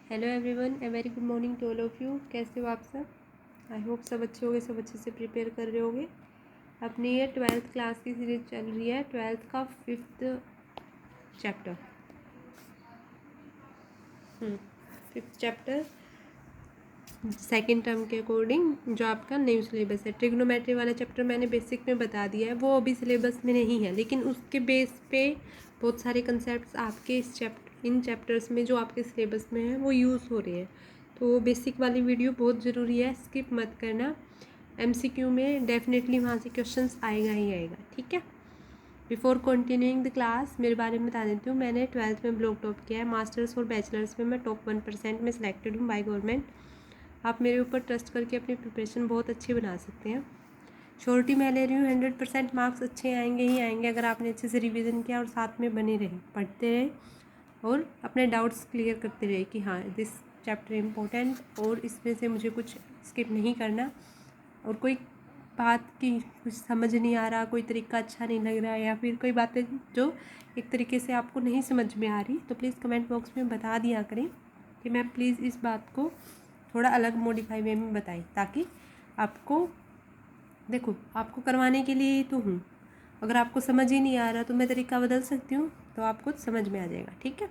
Hello everyone, a very good morning to all of you. कैसे हो आप सब? आई होप सब अच्छे होंगे, सब अच्छे से प्रिपेयर कर रहे होंगे। अपनी ये 12th क्लास की सीरीज चल रही है, 12th का 5th chapter. 5th chapter second term के अकॉर्डिंग जो आपका न्यू सिलेबस है। ट्रिग्नोमेट्री वाला चैप्टर मैंने बेसिक में बता दिया है, वो अभी सिलेबस में नहीं है, लेकिन उसके बेस पे बहुत सारे कंसेप्ट आपके इन चैप्टर्स में जो आपके सिलेबस में है वो यूज़ हो रहे हैं। तो बेसिक वाली वीडियो बहुत ज़रूरी है, स्किप मत करना। MCQ में डेफिनेटली वहाँ से क्वेश्चंस आएगा ही आएगा, ठीक है। बिफोर कंटिन्यूइंग द क्लास मेरे बारे में बता देती हूँ। मैंने 12th में ब्लॉक टॉप किया है, मास्टर्स और बैचलर्स में मैं टॉप 1% में सिलेक्टेड हूँ बाय गवर्नमेंट। आप मेरे ऊपर ट्रस्ट करके अपनी प्रिपरेशन बहुत अच्छी बना सकते हैं। श्योरिटी मैं ले रही हूँ 100% मार्क्स अच्छे आएंगे ही आएंगे अगर आपने अच्छे से रिवीजन किया और साथ में बने रहे, पढ़ते रहे और अपने डाउट्स क्लियर करते रहे कि हाँ दिस चैप्टर इम्पोर्टेंट और इसमें से मुझे कुछ स्किप नहीं करना, और कोई बात की कुछ समझ नहीं आ रहा, कोई तरीका अच्छा नहीं लग रहा, या फिर कोई बातें जो एक तरीके से आपको नहीं समझ में आ रही, तो प्लीज़ कमेंट बॉक्स में बता दिया करें कि मैं प्लीज़ इस बात को थोड़ा अलग मॉडिफाई वे में बताई, ताकि आपको देखो आपको करवाने के लिए ही तो हूँ। अगर आपको समझ ही नहीं आ रहा तो मैं तरीका बदल सकती हूँ, तो आपको समझ में आ जाएगा, ठीक है।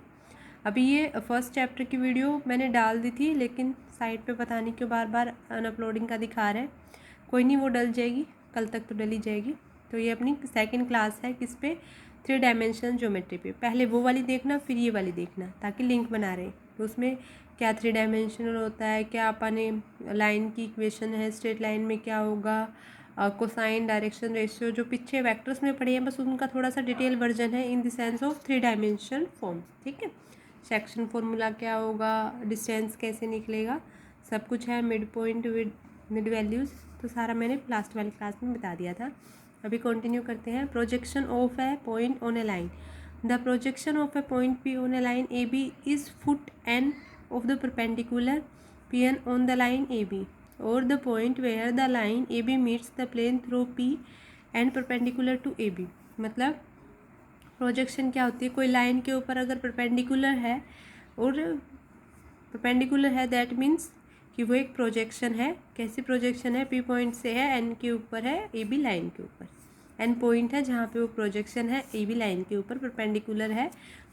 अभी ये फर्स्ट चैप्टर की वीडियो मैंने डाल दी थी, लेकिन साइट पे पता नहीं क्यों बार बार अनअपलोडिंग का दिखा रहा है। कोई नहीं, वो डल जाएगी, कल तक तो डली जाएगी। तो ये अपनी सेकंड क्लास है, किस पे? 3 डायमेंशन ज्योमेट्री पे। पहले वो वाली देखना, फिर ये वाली देखना, ताकि लिंक बना रहे। तो उसमें क्या 3 डायमेंशनल होता है, क्या अपने लाइन की इक्वेशन है, स्ट्रेट लाइन में क्या होगा, कोसाइन, डायरेक्शन, रेशियो, जो पीछे वेक्टर्स में पढ़े हैं बस उनका थोड़ा सा डिटेल वर्जन है in the sense of 3 dimensional form, ठीक है। सेक्शन फॉर्मूला क्या होगा, डिस्टेंस कैसे निकलेगा, सब कुछ है। Mid point, with mid values, तो सारा मैंने लास्ट वाली क्लास में बता दिया था। अभी कंटिन्यू करते हैं। Projection of a point on a line. The projection of a point P on a line AB is foot N of the perpendicular PN on the line AB, और the point where the line AB meets the plane through P and perpendicular to AB। मतलब projection क्या होती है? कोई line के ऊपर अगर perpendicular है, और परपेंडिकुलर है दैट मीन्स कि वो एक प्रोजेक्शन है। कैसी प्रोजेक्शन है? P पॉइंट से है, N के ऊपर है, AB लाइन के ऊपर। N पॉइंट है जहाँ पे वो प्रोजेक्शन है, AB लाइन के ऊपर परपेंडिकुलर है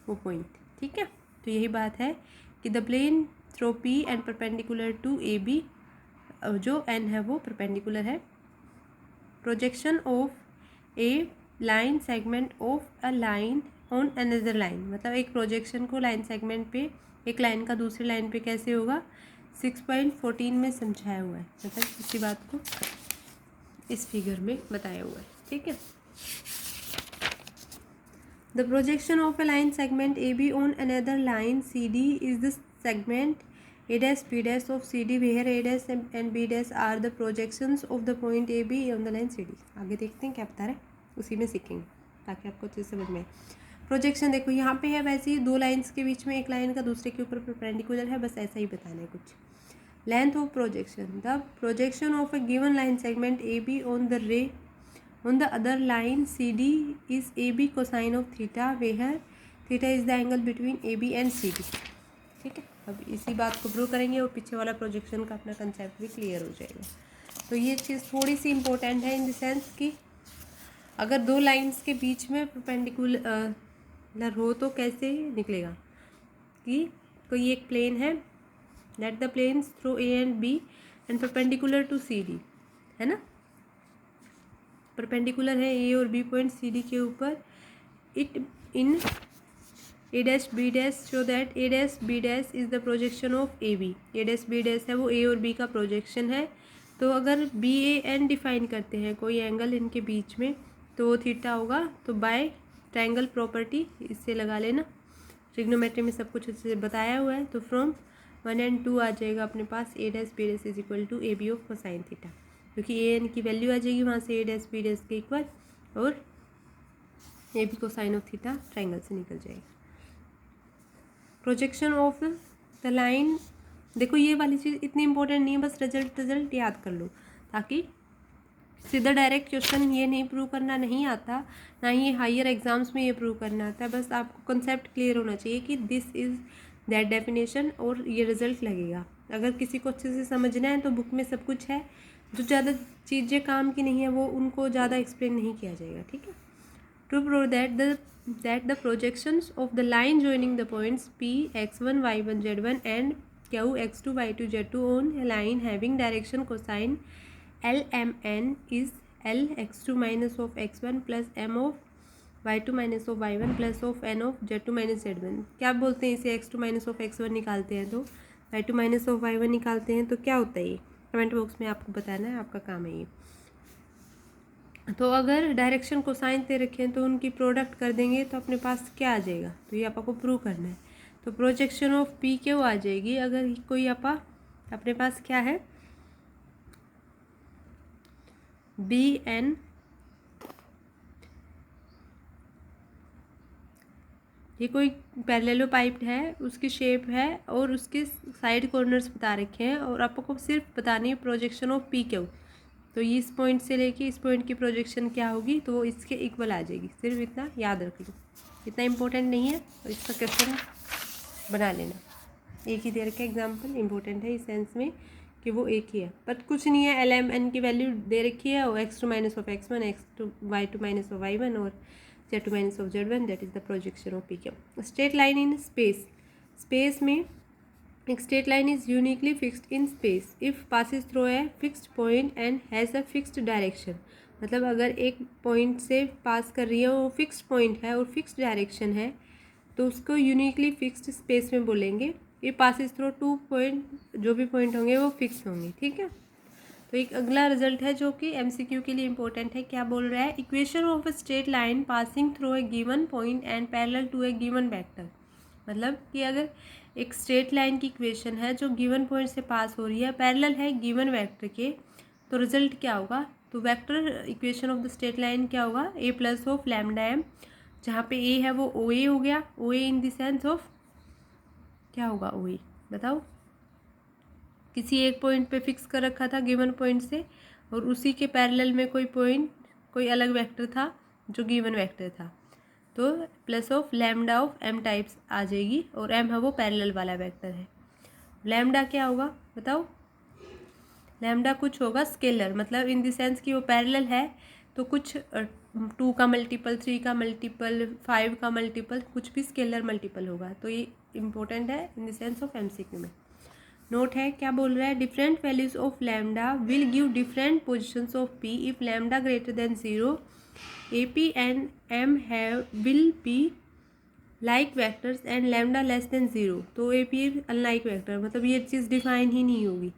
वो पॉइंट, ठीक है। तो यही बात है कि the plane through P and perpendicular to AB, जो N है वो परपेंडिकुलर है। Projection of a line segment of a line on another line. मतलब एक प्रोजेक्शन को लाइन सेगमेंट पे, एक लाइन का दूसरी लाइन पे कैसे होगा, 6.14 में समझाया हुआ है। मतलब इसी बात को इस फिगर में बताया हुआ है, ठीक है। The projection of a line segment AB on another line CD is the segment A dash B dash of CD, where A dash and B dash are the projections of the point AB on the line CD। आगे देखते हैं क्या बता रहे हैं, उसी में सीखेंगे ताकि आपको अच्छे से समझ में आए। प्रोजेक्शन देखो यहाँ पे है, वैसे ही दो लाइंस के बीच में एक लाइन का दूसरे के ऊपर परपेंडिकुलर है, बस ऐसा ही बताना है कुछ। Length of projection. The projection of a given line segment AB on the रे on the other line CD is AB cosine of theta, where theta is the angle between AB and CD, ठीक है। अब इसी बात को prove करेंगे और पीछे वाला प्रोजेक्शन का अपना कंसेप्ट भी क्लियर हो जाएगा। तो ये चीज़ थोड़ी सी इम्पोर्टेंट है इन द सेंस कि अगर दो लाइंस के बीच में परपेंडिकुलर हो तो कैसे निकलेगा कि कोई एक प्लेन है, that the planes through A and B and perpendicular to CD, है ना। परपेंडिकुलर है A और B पॉइंट CD के ऊपर। It in A dash B dash show that A dash B dash is the projection of AB। A dash B dash है वो A और B का प्रोजेक्शन है। तो अगर BAN डिफाइन करते हैं कोई एंगल इनके बीच में, तो वो थीटा होगा। तो बाय ट्रायंगल प्रॉपर्टी इससे लगा लेना, ट्रिग्नोमेट्री में सब कुछ अच्छे से बताया हुआ है। तो फ्रॉम 1 and 2 आ जाएगा अपने पास A dash B dash is equal to AB of cosine theta, क्योंकि AN की वैल्यू आ जाएगी वहाँ से A dash B dash के इक्वल, और AB cosine of theta triangle से निकल जाएगा। प्रोजेक्शन ऑफ द लाइन, देखो ये वाली चीज़ इतनी इंपॉर्टेंट नहीं है, बस रिजल्ट याद कर लो, ताकि सीधा डायरेक्ट क्वेश्चन ये नहीं प्रूव करना नहीं आता, ना ही हायर एग्जाम्स में ये प्रूव करना आता है। बस आपको कंसेप्ट क्लियर होना चाहिए कि दिस इज़ दैट डेफिनेशन, और ये रिजल्ट लगेगा। अगर किसी को अच्छे से समझना है तो बुक में सब कुछ है, जो ज़्यादा चीज़ें काम की नहीं है वो उनको ज़्यादा एक्सप्लेन नहीं किया जाएगा, ठीक है। To prove that the projections of the line joining the points P, x1, y1, z1 and Q, x2, y2, z2 on a line having direction cosine LMN is L x2 minus of x1 plus M of y2 minus of y1 plus of n of z2 minus z1। क्या बोलते हैं इसे? x2 minus of x1 निकालते हैं तो y2 minus of y1 निकालते हैं तो क्या होता है ये? कमेंट बॉक्स में आपको बताना है, आपका काम है ये। तो अगर डायरेक्शन कोसाइन दे रखे हैं तो उनकी प्रोडक्ट कर देंगे तो अपने पास क्या आ जाएगा? तो ये आपको प्रूव करना है। तो प्रोजेक्शन ऑफ पी क्यू आ जाएगी अगर कोई अपने पास क्या है, बी एन, ये कोई पैरेललो पाइप है, उसकी शेप है और उसके साइड कॉर्नर्स बता रखे हैं और आपको सिर्फ बतानी है प्रोजेक्शन ऑफ पी क्यू। तो ये इस पॉइंट से लेके इस पॉइंट की प्रोजेक्शन क्या होगी तो वो इसके इक्वल आ जाएगी। सिर्फ इतना याद रख लो, इतना इम्पोर्टेंट नहीं है और इसका क्वेश्चन बना लेना। एक ही दे रखा एग्जाम्पल, इम्पोर्टेंट है इस सेंस में कि वो एक ही है, बट कुछ नहीं है। LMN की वैल्यू दे रखी है और x2 minus of x1, x2 y2 minus of y1 और z2 minus of z1, that is the projection of PQ। Straight line in space, space में एक straight line is uniquely fixed in space if passes through a fixed point and has a fixed direction. मतलब अगर एक point से पास कर रही है, वो फिक्स्ड पॉइंट है और फिक्स्ड डायरेक्शन है, तो उसको यूनिकली फिक्स्ड स्पेस में बोलेंगे। ये पासिस थ्रू 2 पॉइंट, जो भी पॉइंट होंगे वो फिक्स होंगे, ठीक है। तो एक अगला रिजल्ट है जो कि MCQ के लिए इंपॉर्टेंट है। क्या बोल रहा है? Equation of a straight line passing through a given point and parallel to a given vector. मतलब कि अगर एक स्ट्रेट लाइन की इक्वेशन है जो गिवन पॉइंट से पास हो रही है, पैरेलल है गिवन वेक्टर के, तो रिजल्ट क्या होगा? तो vector equation of the straight line क्या होगा? a plus of lambda m, जहाँ पे a है वो OA हो गया। OA in the sense of क्या होगा OA? बताओ। किसी एक पॉइंट पे फिक्स कर रखा था गिवन पॉइंट से और उसी के पैरेलल में कोई पॉइंट, कोई अलग वेक्टर था जो गिवन वेक्टर था, तो plus of lambda of m types आ जाएगी और m है वो पैरेलल वाला वेक्टर है। लैम्डा क्या होगा बताओ? लैम्डा कुछ होगा स्केलर, मतलब इन द सेंस कि वो पैरेलल है तो कुछ 2 का मल्टीपल, 3 का मल्टीपल, 5 का मल्टीपल, कुछ भी स्केलर मल्टीपल होगा। तो ये इंपॉर्टेंट है in the sense of MCQ में। नोट है, क्या बोल रहा है? Different values of lambda will give different positions of P if lambda greater than 0। AP and M will be like vectors and lambda less than 0। तो AP unlike vector, मतलब ये चीज़ define ही नहीं होगी।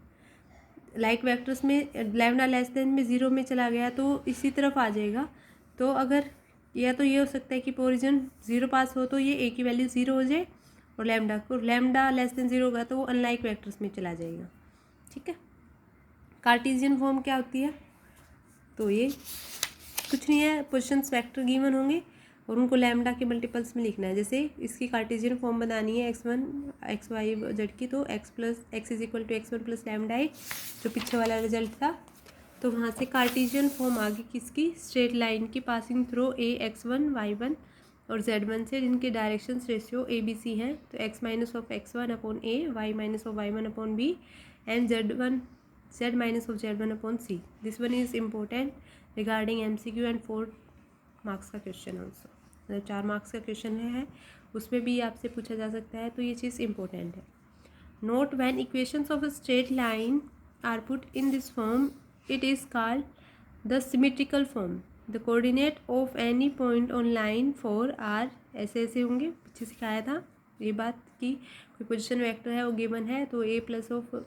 लाइक वेक्टर्स में lambda less than में 0 में चला गया तो इसी तरफ आ जाएगा। तो अगर या तो ये हो सकता है कि पोरिजन 0 पास हो तो ये A की वैल्यू 0 हो जाए और लैम्डा लेस देन 0 होगा तो वो अनलाइक वेक्टर्स में चला जाएगा, ठीक है। कार्टेशियन फॉर्म क्या होती है? तो ये कुछ नहीं है, पोजिशंस वेक्टर गिवन होंगे और उनको लैम्डा के मल्टीपल्स में लिखना है। जैसे इसकी कार्टेशियन फॉर्म बनानी है x1 xy z की, तो x is equal to x1 plus lambda है, जो पीछे वाला रिजल्ट था। तो वहाँ से कार्टेशियन फॉर्म आ गई किसकी? स्ट्रेट लाइन की passing through a x1 y1 और z1 से, जिनके डायरेक्शन रेशियो ABC हैं। तो x minus of x1 upon a, y minus of y1 upon b and z minus of z1 upon c। This one is important regarding MCQ and 4 marks का question also, मतलब 4 marks का question है, उसमें भी आपसे पूछा जा सकता है। तो ये चीज़ इंपॉर्टेंट है। Note, when equations of a straight line are put in this form it is called the symmetrical form. The coordinate of any point on line for r ऐसे ऐसे होंगे। पीछे सिखाया था ये बात कि कोई पोजिशन वेक्टर है वो गिवन है तो a plus of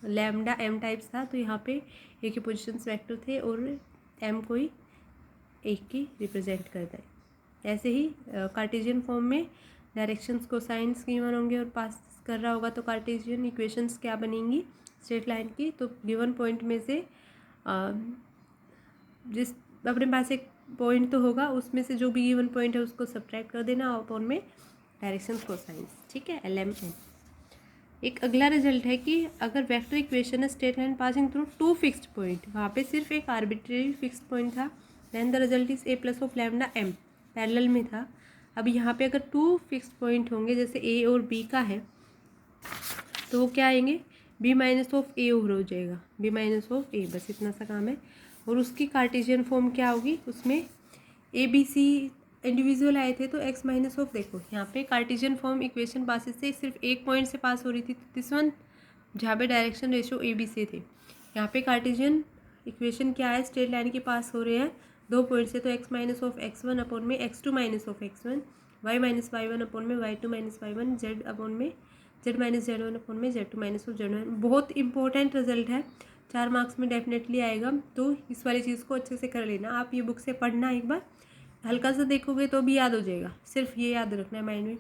lambda m types था, तो यहाँ पे a के पोजिशन वेक्टर थे और m कोई एक की रिप्रेजेंट करता है। ऐसे ही कार्टेशियन फॉर्म में डायरेक्शंस को साइंस गिवन होंगे और पास कर रहा होगा तो कार्टेशियन इक्वेशंस क्या बनेंगी स्ट्रेट लाइन की? तो गिवन पॉइंट में से जिस अपने पास एक पॉइंट तो होगा, उसमें से जो भी गिवन पॉइंट है उसको सब्ट्रैक्ट कर देना अपॉन में डायरेक्शंस को साइंस, ठीक है, LMN। एक अगला रिजल्ट है कि अगर वेक्टर इक्वेशन है straight line passing through 2 fixed point, वहाँ पे सिर्फ एक आर्बिट्रेरी फिक्स्ड पॉइंट था, then the result is a plus of lambda m, parallel में था। अब यहाँ पे अगर 2 फिक्स्ड पॉइंट होंगे, जैसे a और b का है, तो वो क्या आएंगे, b minus of a over हो जाएगा, बी माइनस ऑफ ए, बस इतना सा काम है। और उसकी कार्टेशियन फॉर्म क्या होगी, उसमें ए बी सी इंडिविजुअल आए थे तो एक्स माइनस ऑफ, देखो यहाँ पे कार्टेशियन फॉर्म इक्वेशन पासिस से सिर्फ एक पॉइंट से पास हो रही थी, दिस वन, जहाँ पे डायरेक्शन रेशियो ए बी से थे। यहाँ पे कार्टेशियन इक्वेशन क्या है, स्ट्रेट लाइन के पास हो रहे हैं 2 पॉइंट से, तो x minus of x one upon में x two minus of x one, y minus y one upon में y two minus y one, z upon में z minus z one upon में z two minus of z one. बहुत important result है, 4 marks में definitely आएगा, तो इस वाली चीज़ को अच्छे से कर लेना। आप ये बुक से पढ़ना, एक बार हल्का सा देखोगे तो भी याद हो जाएगा। सिर्फ ये याद रखना है माइंड में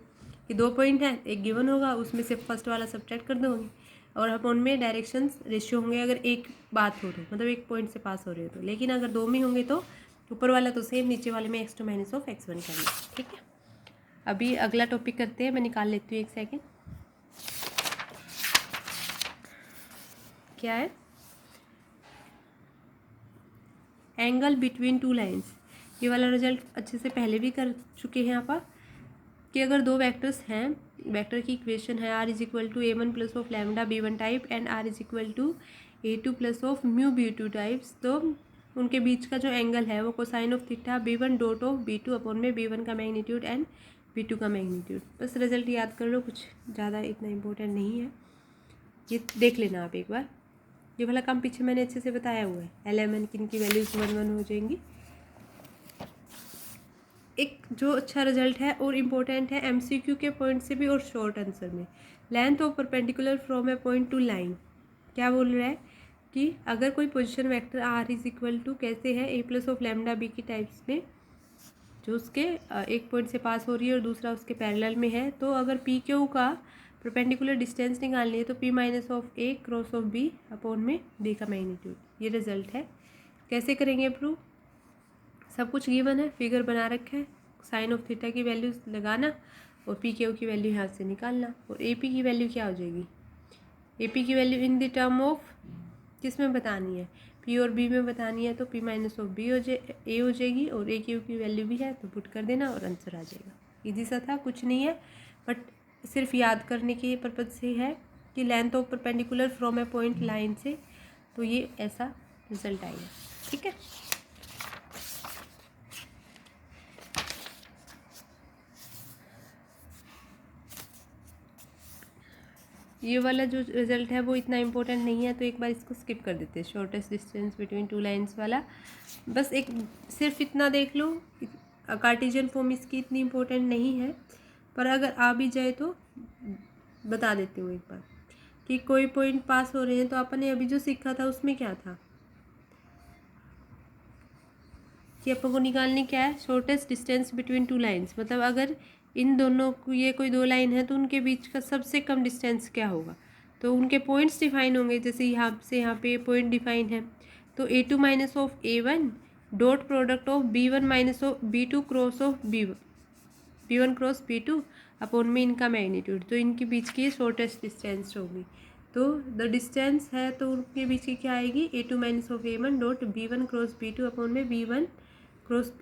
कि 2 पॉइंट है, एक गिवन होगा, उसमें से फर्स्ट वाला सब्ट्रैक्ट कर दोगे, और अपॉन में डायरेक्शंस रेशियो होंगे अगर एक बात हो तो, मतलब एक पॉइंट से पास हो रहे हो तो। लेकिन अगर 2 में होंगे तो ऊपर वाला तो सेम, नीचे वाले में x two minus of x one करना, ठीक है। अभी अगला टॉपिक करते हैं, मैं निकाल लेती हूँ एक सेकेंड। क्या है, एंगल बिटवीन टू लाइन्स। ये वाला रिजल्ट अच्छे से पहले भी कर चुके हैं आप, कि अगर 2 वेक्टर्स हैं, वेक्टर की इक्वेशन है r is equal to a one plus of lambda b one type and r is equal to a two plus of mu b two types, तो उनके बीच का जो एंगल है वो cosine of theta b one dot of b two upon में b one का magnitude and b two का मैग्नीट्यूड। बस रिजल्ट याद कर लो, कुछ ज़्यादा इतना इम्पोर्टेंट नहीं है, ये देख लेना आप एक बार। ये वाला काम पीछे मैंने अच्छे से बताया हुआ है, LMN की इनकी वैल्यूज़ 1 1 हो जाएंगी। एक जो अच्छा रिजल्ट है और इम्पोर्टेंट है MCQ के पॉइंट से भी और शॉर्ट आंसर में, length of perpendicular from a point to line. क्या बोल रहा है कि अगर कोई position vector R is equal to कैसे है, a plus of lambda b की टाइप्स में, जो उसके एक पॉइंट से पास हो रही है और दूसरा उसके पैरेलल में है, तो अगर पी क्यू का परपेंडिकुलर डिस्टेंस निकालनी है तो p minus of a cross of b upon में बी का मैग्नीट्यूड, ये रिजल्ट है। कैसे करेंगे प्रूव, सब कुछ गिवन है, फिगर बना रखा है, साइन ऑफ थीटा की वैल्यू लगाना और पी क्यू की वैल्यू यहाँ से निकालना, और ए पी की वैल्यू क्या हो जाएगी, ए पी की value in the term of किस में बतानी है, पी और बी में बतानी है, तो पी माइनस ऑफ बी ए हो जाएगी, और ए क्यू की वैल्यू भी है तो पुट कर देना और आंसर आ जाएगा। इजी सा था, कुछ नहीं है, बट सिर्फ याद करने के पर्पज से है कि length of perpendicular from a point line से, तो ये ऐसा रिजल्ट आएगा, ठीक है। ये वाला जो रिजल्ट है वो इतना इम्पोर्टेंट नहीं है, तो एक बार इसको स्किप कर देते हैं, shortest distance between two lines वाला। बस एक सिर्फ इतना देख लो, कार्टेशियन फॉर्म इसकी इतनी इम्पोर्टेंट नहीं है, पर अगर आ भी जाए तो बता देती हूँ एक बार कि कोई पॉइंट पास हो रहे हैं, तो अपन ने अभी जो सीखा था उसमें क्या था कि अपन को निकालनी क्या है, shortest distance between two lines. मतलब अगर इन दोनों को, ये कोई 2 लाइन है तो उनके बीच का सबसे कम डिस्टेंस क्या होगा, तो उनके पॉइंट्स डिफाइन होंगे। जैसे यहाँ से यहाँ पे पॉइंट डिफाइन है, तो a two minus of a one dot product of b one minus of b two cross of b one cross b two upon में इनका मैग्नीट्यूड, तो इनके बीच की शॉर्टेस्ट डिस्टेंस होगी। तो द डिस्टेंस है तो उनके बीच की क्या आएगी, a two minus of a one dot b one cross b two upon में b one cross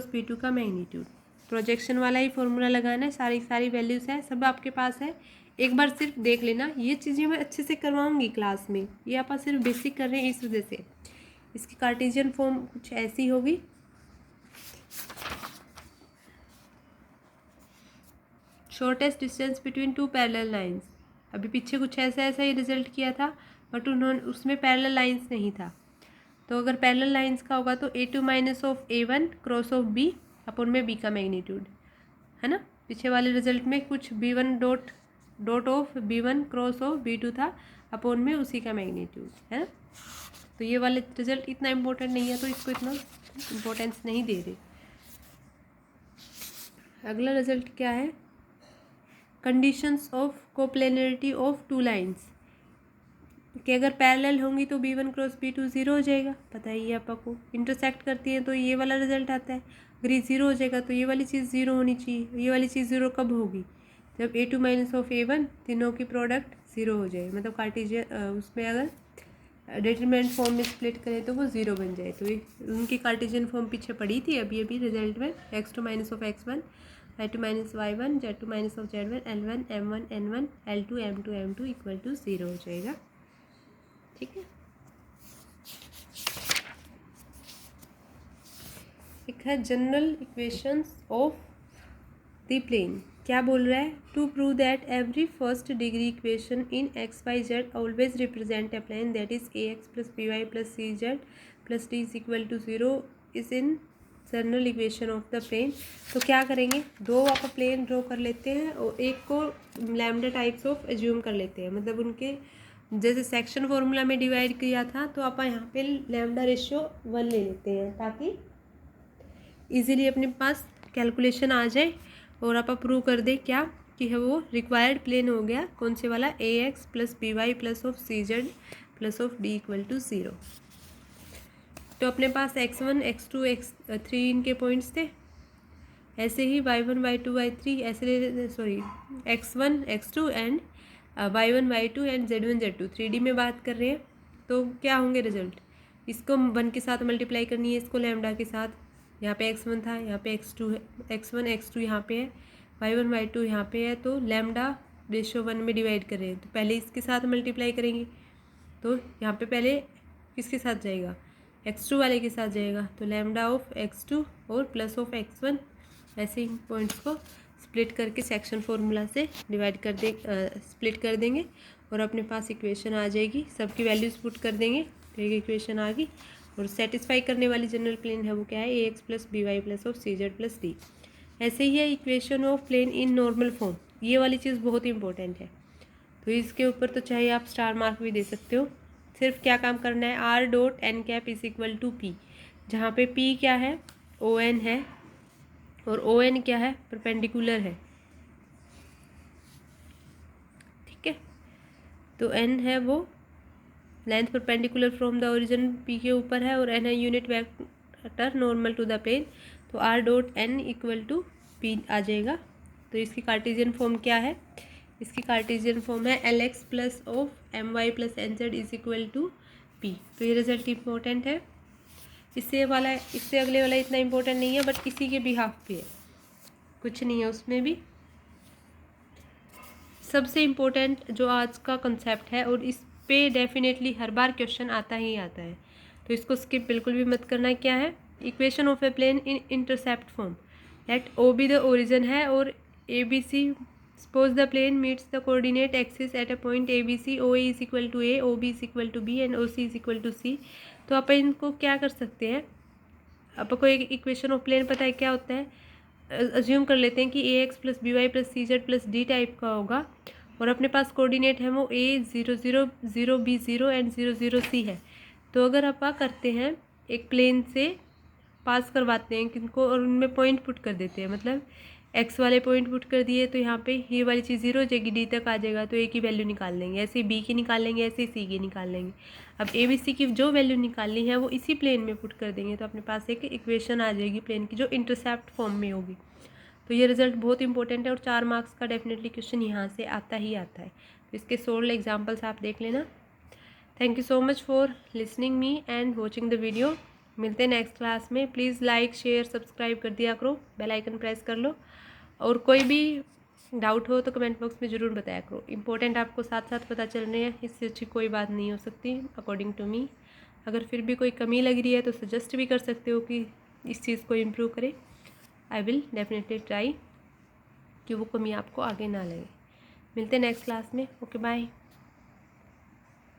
b two का मैग्नीट्यूड। प्रोजेक्शन वाला ही फॉर्मूला लगाना है, सारी वैल्यूज़ है, सब आपके पास है, एक बार सिर्फ देख लेना। ये चीज़ें मैं अच्छे से करवाऊंगी क्लास में, ये आप सिर्फ बेसिक कर रहे हैं इस वजह से। इसकी कार्टेशियन फॉर्म कुछ ऐसी होगी, shortest distance between two parallel lines. अभी पीछे कुछ ऐसा ही रिजल्ट किया था, बट उन्होंने उसमें पैरेलल लाइंस नहीं था, तो अगर पैरेलल लाइंस का होगा तो a two minus of a one cross of b upon में बी का मैग्नीट्यूड है ना। पीछे वाले रिजल्ट में कुछ b one dot of b one cross of b two था अपॉन में उसी का मैग्नीट्यूड है ना। तो ये वाले रिजल्ट इतना इम्पोर्टेंट नहीं है, तो इसको इतना इम्पोर्टेंस नहीं दे रहे। अगला रिजल्ट क्या है, conditions of coplanarity of two lines, कि अगर पैरेलल होंगी तो b one cross b two zero हो जाएगा, पता ही है आपको को। इंटरसेक्ट करती है तो ये वाला रिजल्ट आता है, अगर ये ज़ीरो हो जाएगा तो ये वाली चीज़ ज़ीरो होनी चाहिए। ये वाली चीज़ ज़ीरो कब होगी, जब a two minus of a one तीनों की प्रोडक्ट ज़ीरो हो जाए, मतलब कार्टेशियन उसमें अगर डिटरमिनेंट फॉर्म में स्प्लिट करें तो वो ज़ीरो बन जाए। तो ये उनकी कार्टेशियन फॉर्म पीछे पड़ी थी अभी रिजल्ट में, x two minus of x one y2 minus y1, z2 minus of z1, L1 m1 n1, L2 m2 m2 equal to 0 हो जाएगा। ठीक है। एक है general equations of the plane. क्या बोल रहा है? To prove that every first degree equation in x y z always represent a plane that is a x plus b y plus c z plus d is equal to 0 is in general equation of the plane. तो क्या करेंगे, दो आप plane draw कर लेते हैं और एक को लैम्डा टाइप्स ऑफ एज्यूम कर लेते हैं, मतलब उनके जैसे सेक्शन फॉर्मूला में डिवाइड किया था तो आप यहाँ पे लैम्डा रेशियो 1 ले लेते हैं ताकि इजीली अपने पास कैलकुलेशन आ जाए और आप प्रूव कर दें क्या कि है वो रिक्वायर्ड प्लेन हो गया कौन से वाला, a x plus b y plus of c z plus of d equal to 0। तो अपने पास x1 x2 x3 इनके पॉइंट्स थे, ऐसे ही y1 y2 y3 ऐसे x1 x2 and y1 y2 and z1 z2 3D में बात कर रहे हैं। तो क्या होंगे रिजल्ट, इसको 1 के साथ मल्टीप्लाई करनी है, इसको लैम्डा के साथ, यहाँ पे x1 था, यहाँ पे x2 है, x1 x2 यहाँ पे है, y1 y2 यहाँ पे है, तो लैम्डा रेशियो 1 में डिवाइड कर रहे हैं तो पहले इसके साथ मल्टीप्लाई करेंगे। तो यहाँ पे पहले किसके साथ जाएगा, x2 वाले के साथ जाएगा, तो लैम्डा ऑफ x2 और प्लस ऑफ x1, ऐसे इन पॉइंट्स को स्प्लिट करके सेक्शन फॉर्मूला से डिवाइड कर दे स्प्लिट कर देंगे और अपने पास इक्वेशन आ जाएगी। सबकी वैल्यूज पुट कर देंगे तो एक इक्वेशन आ गई। और सेटिस्फाई करने वाली जनरल प्लेन है वो क्या है, a x plus b y plus of c z plus d. ऐसे ही है equation of plane in normal form, ये वाली चीज़ बहुत इंपॉर्टेंट है, तो इसके ऊपर तो चाहे आप स्टार मार्क भी दे सकते हो। सिर्फ क्या काम करना है, r dot n cap is equal to p, जहाँ पे पी क्या है, ओ एन है और ओ एन क्या है, परपेंडिकुलर है। ठीक है, तो एन है वो length perpendicular from the origin p के ऊपर है और एन है unit vector normal to the plane, तो r dot n equal to p आ जाएगा। तो इसकी कार्टेशियन फॉर्म क्या है, इसकी कार्टेशियन फॉर्म है l x plus of m y plus n z is equal to p. तो ये रिजल्ट इंपॉर्टेंट है, इससे अगले वाला इतना इंपॉर्टेंट नहीं है बट इसी के बिहाफ पे है, कुछ नहीं है उसमें भी। सबसे इम्पोर्टेंट जो आज का कंसेप्ट है और इस पे डेफिनेटली हर बार क्वेश्चन आता ही आता है, तो इसको स्किप बिल्कुल भी मत करना। क्या है, equation of a plane in intercept form, let O be the origin है और A B C, suppose the plane meets the coordinate axis at a point A B C, O A is equal to a, O B is equal to b and O C is equal to c. तो आप इनको क्या कर सकते हैं, आपको एक equation of plane पता है क्या होता है, अज्यूम कर लेते हैं कि a x plus b y plus c z plus d type का होगा और अपने पास कोऑर्डिनेट है वो ए 0 0 0 बी 0 एंड 0 0 सी है। तो अगर आप करते हैं एक प्लेन से पास करवाते हैं किनको और उनमें पॉइंट पुट कर देते हैं, मतलब एक्स वाले पॉइंट पुट कर दिए तो यहाँ पे ये वाली चीज़ 0 हो जाएगी, डी तक आ जाएगा, तो ए की वैल्यू निकाल लेंगे, ऐसे बी की निकाल लेंगे, ऐसे सी की निकाल लेंगे। अब ए बी सी की जो वैल्यू निकालनी है वो इसी प्लेन में पुट कर देंगे तो अपने पास एक इक्वेशन आ जाएगी प्लेन की जो इंटरसेप्ट फॉर्म में होगी। तो ये रिजल्ट बहुत इंपॉर्टेंट है और 4 मार्क्स का डेफिनेटली क्वेश्चन यहाँ से आता ही आता है। तो इसके 16 एग्जाम्पल्स आप देख लेना। Thank you so much for listening me and watching the video. मिलते हैं नेक्स्ट क्लास में। प्लीज़ लाइक शेयर सब्सक्राइब कर दिया करो, बेल आइकन प्रेस कर लो और कोई भी डाउट हो तो कमेंट बॉक्स में ज़रूर बताया करो। इंपॉर्टेंट आपको साथ साथ पता चल रहे हैं, इससे अच्छी कोई बात नहीं हो सकती अकॉर्डिंग टू मी। अगर फिर भी कोई कमी लग रही है तो सजेस्ट भी कर सकते हो कि इस चीज़ को इम्प्रूव करें। आई विल डेफिनेटली ट्राई कि वो कमी आपको आगे ना लगे। मिलते हैं नेक्स्ट क्लास में। Okay bye.